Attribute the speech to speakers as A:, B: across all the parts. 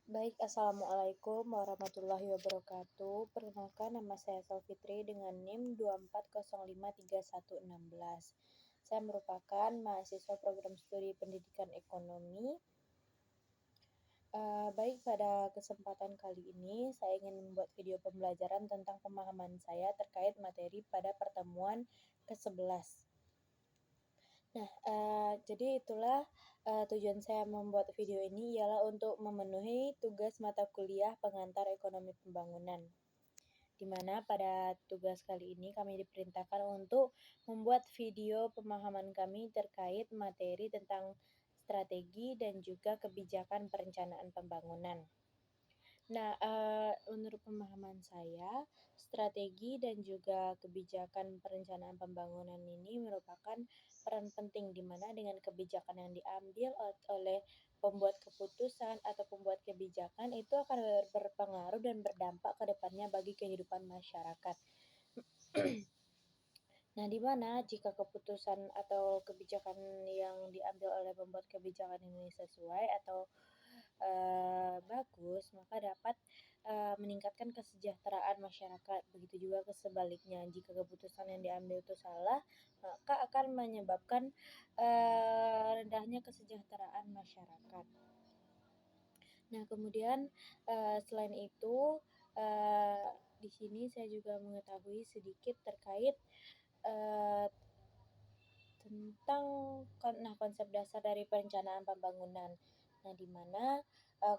A: Baik, Assalamualaikum warahmatullahi wabarakatuh. Perkenalkan, nama saya Salfitri dengan NIM 2405316. Saya merupakan mahasiswa program studi pendidikan ekonomi. Baik, pada kesempatan kali ini saya ingin membuat video pembelajaran tentang pemahaman saya terkait materi pada pertemuan ke-11. Nah, jadi itulah tujuan saya membuat video ini ialah untuk memenuhi tugas mata kuliah pengantar ekonomi pembangunan, di mana pada tugas kali ini kami diperintahkan untuk membuat video pemahaman kami terkait materi tentang strategi dan juga kebijakan perencanaan pembangunan. Nah, menurut pemahaman saya, strategi dan juga kebijakan perencanaan pembangunan ini merupakan peran penting di mana dengan kebijakan yang diambil oleh pembuat keputusan atau pembuat kebijakan itu akan berpengaruh dan berdampak ke depannya bagi kehidupan masyarakat. Nah, di mana jika keputusan atau kebijakan yang diambil oleh pembuat kebijakan ini sesuai atau bagus, maka dapat meningkatkan kesejahteraan masyarakat. Begitu juga sebaliknya, jika keputusan yang diambil itu salah, maka akan menyebabkan rendahnya kesejahteraan masyarakat. Nah, kemudian selain itu, di sini saya juga mengetahui sedikit terkait tentang konsep dasar dari perencanaan pembangunan. Nah, di mana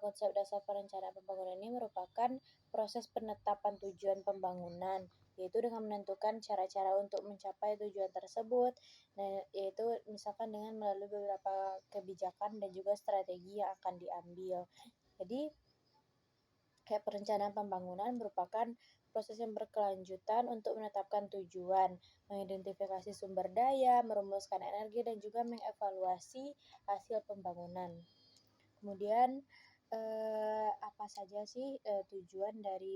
A: konsep dasar perencanaan pembangunan ini merupakan proses penetapan tujuan pembangunan, yaitu dengan menentukan cara-cara untuk mencapai tujuan tersebut. Nah, yaitu misalkan dengan melalui beberapa kebijakan dan juga strategi yang akan diambil. Jadi, kayak perencanaan pembangunan merupakan proses yang berkelanjutan untuk menetapkan tujuan, mengidentifikasi sumber daya, merumuskan energi, dan juga mengevaluasi hasil pembangunan. Kemudian, apa saja sih tujuan dari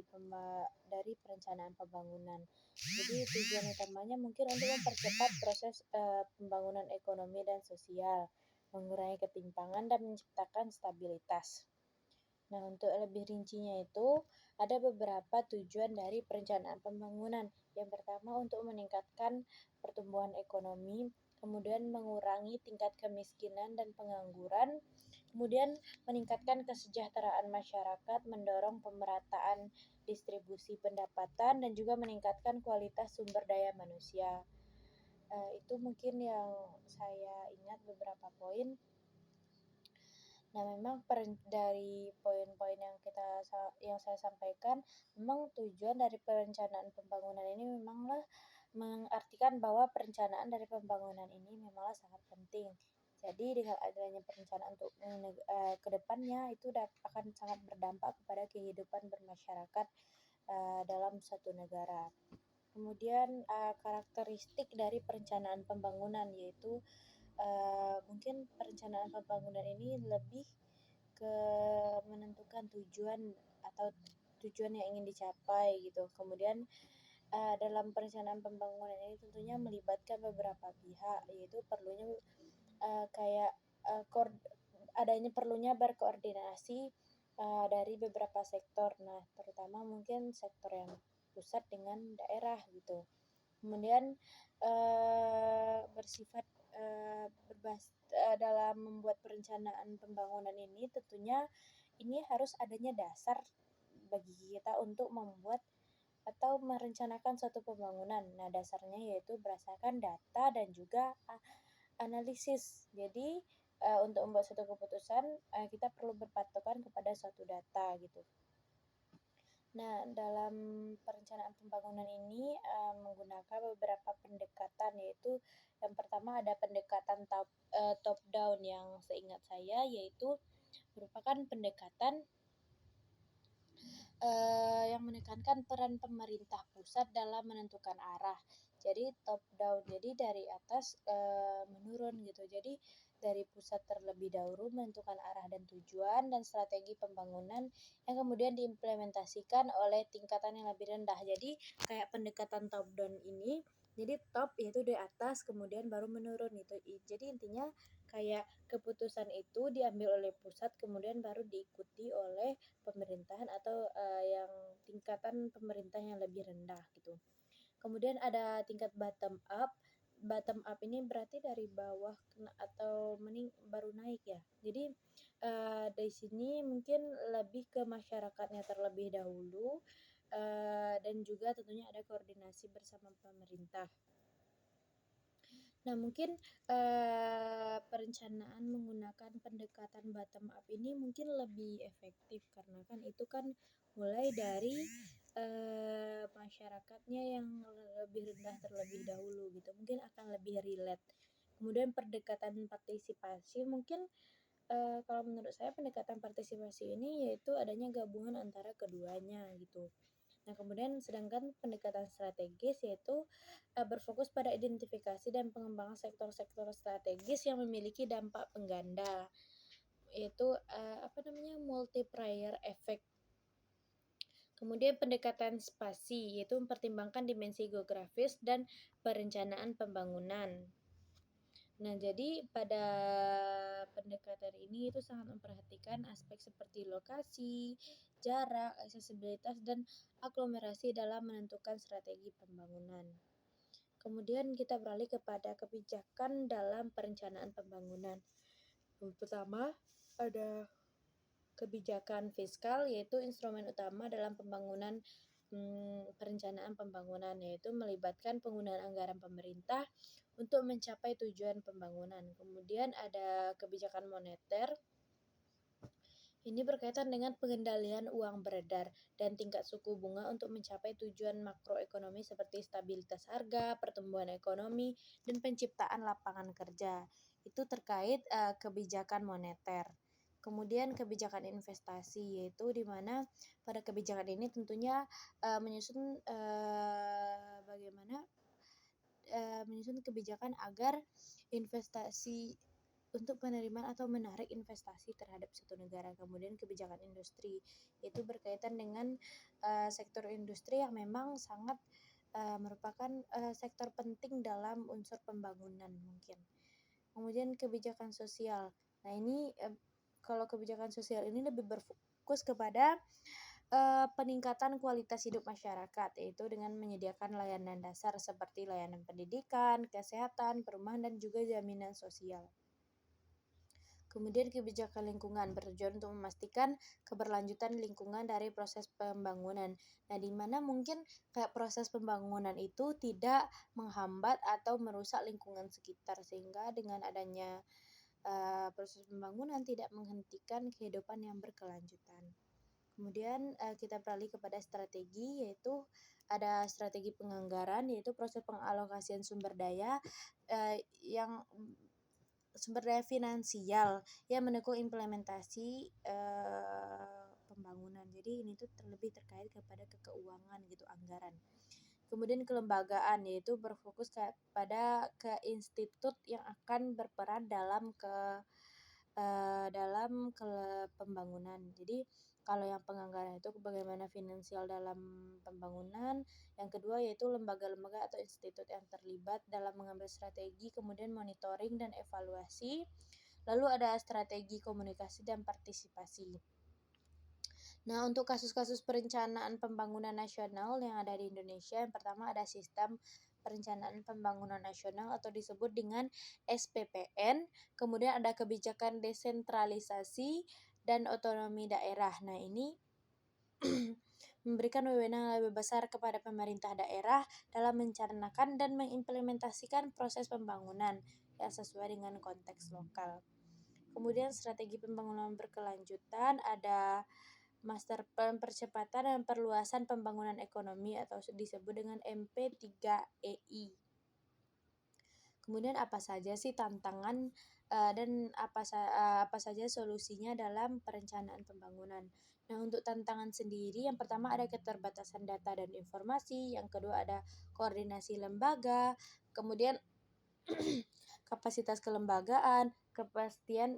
A: perencanaan pembangunan? Jadi tujuan utamanya mungkin untuk mempercepat proses pembangunan ekonomi dan sosial, mengurangi ketimpangan dan menciptakan stabilitas. Nah, untuk lebih rincinya itu ada beberapa tujuan dari perencanaan pembangunan. Yang pertama untuk meningkatkan pertumbuhan ekonomi, kemudian mengurangi tingkat kemiskinan dan pengangguran, kemudian meningkatkan kesejahteraan masyarakat, mendorong pemerataan distribusi pendapatan, dan juga meningkatkan kualitas sumber daya manusia. Itu mungkin yang saya ingat beberapa poin. Nah, memang dari poin-poin yang saya sampaikan, memang tujuan dari perencanaan pembangunan ini memanglah mengartikan bahwa perencanaan dari pembangunan ini memanglah sangat penting. Jadi dengan adanya perencanaan untuk ke depannya itu akan sangat berdampak kepada kehidupan bermasyarakat dalam suatu negara. Kemudian karakteristik dari perencanaan pembangunan yaitu mungkin perencanaan pembangunan ini lebih ke menentukan tujuan atau tujuan yang ingin dicapai gitu. Kemudian dalam perencanaan pembangunan ini tentunya melibatkan beberapa pihak, yaitu perlunya adanya perlunya berkoordinasi dari beberapa sektor. Nah, terutama mungkin sektor yang pusat dengan daerah gitu. Kemudian bersifat dalam membuat perencanaan pembangunan ini tentunya ini harus adanya dasar bagi kita untuk membuat atau merencanakan suatu pembangunan. Nah, dasarnya yaitu berdasarkan data dan juga analisis. Jadi untuk membuat suatu keputusan kita perlu berpatokan kepada suatu data gitu. Nah, dalam perencanaan pembangunan ini menggunakan beberapa pendekatan, yaitu yang pertama ada pendekatan top down yang seingat saya yaitu merupakan pendekatan yang menekankan peran pemerintah pusat dalam menentukan arah. Jadi top down, jadi dari atas menurun gitu. Jadi dari pusat terlebih dahulu menentukan arah dan tujuan dan strategi pembangunan yang kemudian diimplementasikan oleh tingkatan yang lebih rendah. Jadi kayak pendekatan top down ini Jadi top yaitu dari atas kemudian baru menurun itu. Jadi intinya kayak keputusan itu diambil oleh pusat kemudian baru diikuti oleh pemerintahan atau yang tingkatan pemerintah yang lebih rendah gitu. Kemudian ada tingkat bottom up. Bottom up ini berarti dari bawah atau baru naik ya. Jadi di sini mungkin lebih ke masyarakatnya terlebih dahulu, dan juga tentunya ada koordinasi bersama pemerintah. Nah, mungkin perencanaan menggunakan pendekatan bottom up ini mungkin lebih efektif karena kan itu kan mulai dari masyarakatnya yang lebih rendah terlebih dahulu gitu. Mungkin akan lebih relate. Kemudian pendekatan partisipasi mungkin kalau menurut saya pendekatan partisipasi ini yaitu adanya gabungan antara keduanya gitu. Nah, kemudian sedangkan pendekatan strategis yaitu berfokus pada identifikasi dan pengembangan sektor-sektor strategis yang memiliki dampak pengganda, yaitu multiplier effect. Kemudian pendekatan spasi yaitu mempertimbangkan dimensi geografis dan perencanaan pembangunan. Nah, jadi pada pendekatan ini itu sangat memperhatikan aspek seperti lokasi, jarak, aksesibilitas, dan aglomerasi dalam menentukan strategi pembangunan. Kemudian kita beralih kepada kebijakan dalam perencanaan pembangunan. Yang pertama ada kebijakan fiskal yaitu instrumen utama dalam pembangunan perencanaan pembangunan yaitu melibatkan penggunaan anggaran pemerintah untuk mencapai tujuan pembangunan. Kemudian ada kebijakan moneter. Ini berkaitan dengan pengendalian uang beredar dan tingkat suku bunga untuk mencapai tujuan makroekonomi seperti stabilitas harga, pertumbuhan ekonomi, dan penciptaan lapangan kerja. Itu terkait kebijakan moneter. Kemudian kebijakan investasi yaitu di mana pada kebijakan ini tentunya menyusun kebijakan agar investasi untuk penerimaan atau menarik investasi terhadap suatu negara. Kemudian kebijakan industri itu berkaitan dengan sektor industri yang memang sangat merupakan sektor penting dalam unsur pembangunan mungkin. Kemudian kebijakan sosial. Nah, ini kalau kebijakan sosial ini lebih berfokus kepada peningkatan kualitas hidup masyarakat, yaitu dengan menyediakan layanan dasar seperti layanan pendidikan, kesehatan, perumahan, dan juga jaminan sosial. Kemudian kebijakan lingkungan bertujuan untuk memastikan keberlanjutan lingkungan dari proses pembangunan. Nah, di mana mungkin kayak proses pembangunan itu tidak menghambat atau merusak lingkungan sekitar sehingga dengan adanya proses pembangunan tidak menghentikan kehidupan yang berkelanjutan. Kemudian kita beralih kepada strategi yaitu ada strategi penganggaran yaitu proses pengalokasian sumber daya yang sumber daya finansial yang mendukung implementasi pembangunan. Jadi ini tuh lebih terkait kepada keuangan gitu, anggaran. Kemudian kelembagaan yaitu berfokus pada ke institut yang akan berperan dalam pembangunan. Jadi kalau yang penganggaran itu bagaimana finansial dalam pembangunan. Yang kedua yaitu lembaga-lembaga atau institut yang terlibat dalam mengambil strategi, kemudian monitoring dan evaluasi. Lalu ada strategi komunikasi dan partisipasi. Nah, untuk kasus-kasus perencanaan pembangunan nasional yang ada di Indonesia, yang pertama ada sistem perencanaan pembangunan nasional atau disebut dengan SPPN, kemudian ada kebijakan desentralisasi dan otonomi daerah. Nah, ini memberikan wewenang lebih besar kepada pemerintah daerah dalam merencanakan dan mengimplementasikan proses pembangunan yang sesuai dengan konteks lokal. Kemudian strategi pembangunan berkelanjutan ada master plan percepatan dan perluasan pembangunan ekonomi atau disebut dengan MP3EI. Kemudian apa saja sih tantangan dan apa saja solusinya dalam perencanaan pembangunan. Nah, untuk tantangan sendiri yang pertama ada keterbatasan data dan informasi, yang kedua ada koordinasi lembaga, kemudian kapasitas kelembagaan,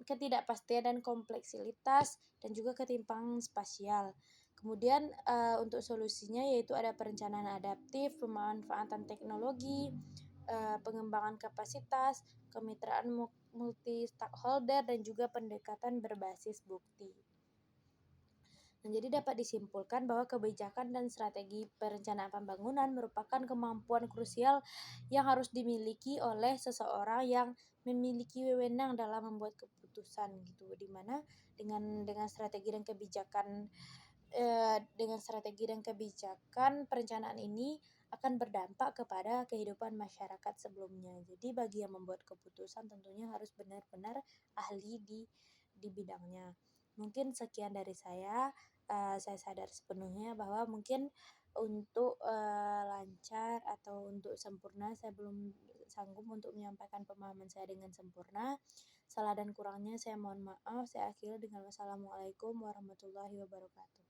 A: ketidakpastian dan kompleksitas, dan juga ketimpangan spasial. Kemudian, untuk solusinya yaitu ada perencanaan adaptif, pemanfaatan teknologi, pengembangan kapasitas, kemitraan multi stakeholder, dan juga pendekatan berbasis bukti. Nah, jadi dapat disimpulkan bahwa kebijakan dan strategi perencanaan pembangunan merupakan kemampuan krusial yang harus dimiliki oleh seseorang yang memiliki wewenang dalam membuat keputusan gitu, di mana dengan strategi dan kebijakan perencanaan ini akan berdampak kepada kehidupan masyarakat sebelumnya. Jadi bagi yang membuat keputusan tentunya harus benar-benar ahli di bidangnya. Mungkin sekian dari saya sadar sepenuhnya bahwa mungkin untuk, lancar atau untuk sempurna saya belum sanggup untuk menyampaikan pemahaman saya dengan sempurna. Salah dan kurangnya saya mohon maaf. Saya akhiri dengan wassalamualaikum warahmatullahi wabarakatuh.